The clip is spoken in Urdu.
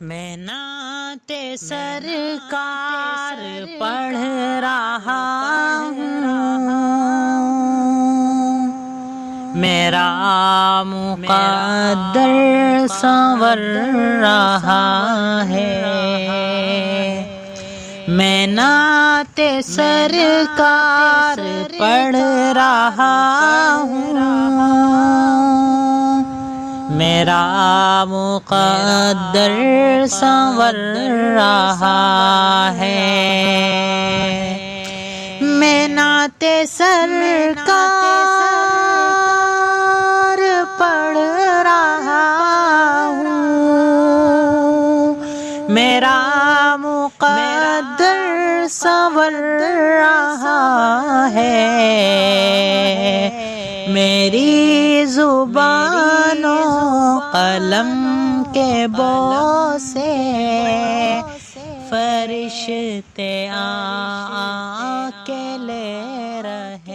میں نعت سرکار پڑھ رہا ہوں، میرا مقدر سنور رہا ہے۔ میں نعت سرکار پڑھ رہا ہوں، میرا مقدر سنور رہا ہے۔ میں نعت سرکار پڑھ رہا ہوں، میرا مقدر سنور رہا ہے۔ میری زبان و قلم کے بو سے فرشتے آ کے لے رہے